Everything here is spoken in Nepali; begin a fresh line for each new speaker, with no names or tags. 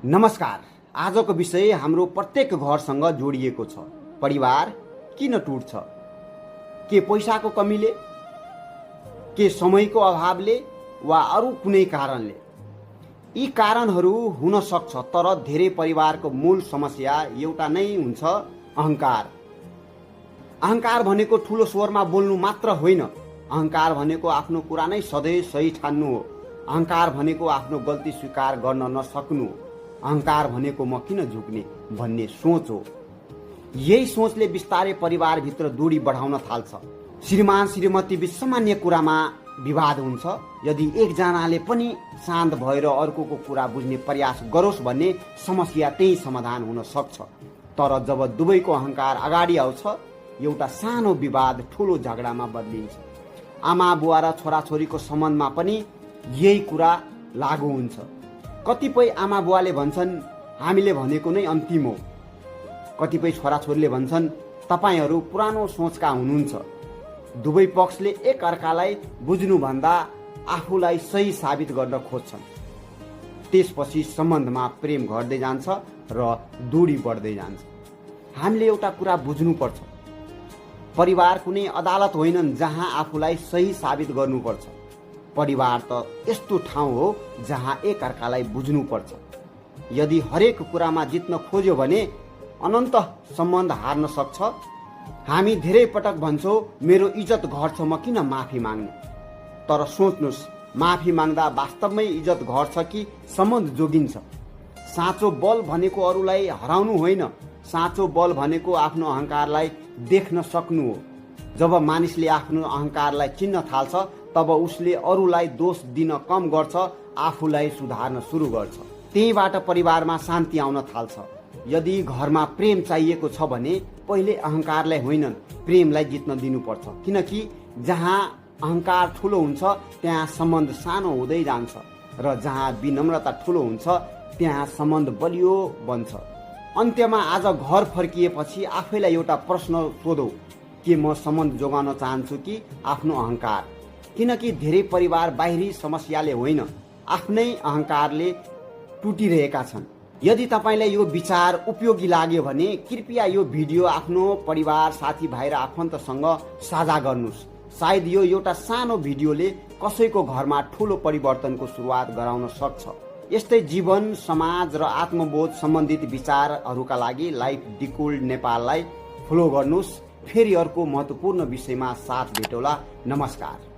नमस्कार। आजको विषय हाम्रो प्रत्येक घरसँग जोडिएको छ। परिवार किन टुट्छ? के पैसाको कमीले, के समयको अभावले वा अरू कुनै कारणले? यी कारणहरू हुन सक्छ, तर धेरै परिवारको मूल समस्या एउटा नै हुन्छ, अहंकार। अहंकार भनेको ठुलो स्वरमा बोल्नु मात्र होइन। अहंकार भनेको आफ्नो कुरा नै सधैँ सही ठान्नु हो। अहंकार भनेको आफ्नो गल्ती स्वीकार गर्न नसक्नु हो। अहंकार भनेको म किन झुक्ने भन्ने सोच हो। यही सोचले बिस्तारै परिवारभित्र दूरी बढाउन थाल्छ। श्रीमान श्रीमती बीच सामान्य कुरामा विवाद हुन्छ। यदि एकजनाले पनि शान्त भएर अर्कोको कुरा बुझ्ने प्रयास गरोस् भने समस्या त्यही समाधान हुन सक्छ। तर जब दुवैको अहंकार अगाडि आउँछ, एउटा सानो विवाद ठुलो झगडामा बदलिन्छ। आमा बुवा र छोराछोरीको सम्बन्धमा पनि यही कुरा लागू हुन्छ। कतिपय आमा बुवाले भन्छन् हामीले भनेको नै अन्तिम हो। कतिपय छोराछोरीले भन्छन् तपाईहरू पुरानो सोचका हुनुहुन्छ। दुवै पक्षले एक अर्कालाई बुझ्नुभन्दा आफूलाई सही साबित गर्न खोज्छन्। त्यसपछि सम्बन्धमा प्रेम घट्दै जान्छ र दूरी बढ्दै जान्छ। हामीले एउटा कुरा बुझ्नुपर्छ, परिवार कुनै अदालत होइनन् जहाँ आफूलाई सही साबित गर्नुपर्छ। परिवार त यस्तो ठाउँ हो जहाँ एक अर्कालाई बुझ्नुपर्छ। यदि हरेक कुरामा जित्न खोज्यो भने अनन्त सम्बन्ध हार्न सक्छ। हामी धेरै पटक भन्छौँ मेरो इज्जत घट्छ, म किन माफी माग्ने? तर सोच्नुहोस्, माफी माग्दा वास्तवमै इज्जत घट्छ कि सम्बन्ध जोगिन्छ? साँचो बल भनेको अरूलाई हराउनु होइन, साँचो बल भनेको आफ्नो अहंकारलाई देख्न सक्नु हो। जब मानिसले आफ्नो अहंकारलाई चिन्न थाल्छ, तब उसले अरूलाई दोष दिन कम गर्छ, आफूलाई सुधार्न सुरु गर्छ। त्यहीबाट परिवारमा शान्ति आउन थाल्छ। यदि घरमा प्रेम चाहिएको छ भने पहिले अहंकारलाई होइन, प्रेमलाई जित्न दिनुपर्छ। किनकि जहाँ अहंकार ठुलो हुन्छ त्यहाँ सम्बन्ध सानो हुँदै जान्छ, र जहाँ विनम्रता ठुलो हुन्छ त्यहाँ सम्बन्ध बलियो बन्छ। अन्त्यमा आज घर फर्किएपछि आफैलाई एउटा प्रश्न सोधौ, के म सम्बन्ध जोगाउन चाहन्छु कि आफ्नो अहंकार? किनकि धेरै परिवार बाहिरी समस्याले होइन, आफ्नै अहंकारले टुटिरहेका छन्। यदि तपाईलाई यो विचार उपयोगी लाग्यो भने कृपया यो भिडियो आफ्नो परिवार, साथीभाइ र आफन्तसँग साझा गर्नुहोस्। सायद यो एउटा सानो भिडियोले कसैको घरमा ठुलो परिवर्तनको सुरुवात गराउन सक्छ। यस्तै जीवन, समाज र आत्मबोध सम्बन्धित विचारहरूका लागि लाइफ डिकोल्ड नेपाललाई फलो गर्नुहोस्। फेरि अर्को महत्त्वपूर्ण विषयमा साथ भेटौँला। नमस्कार।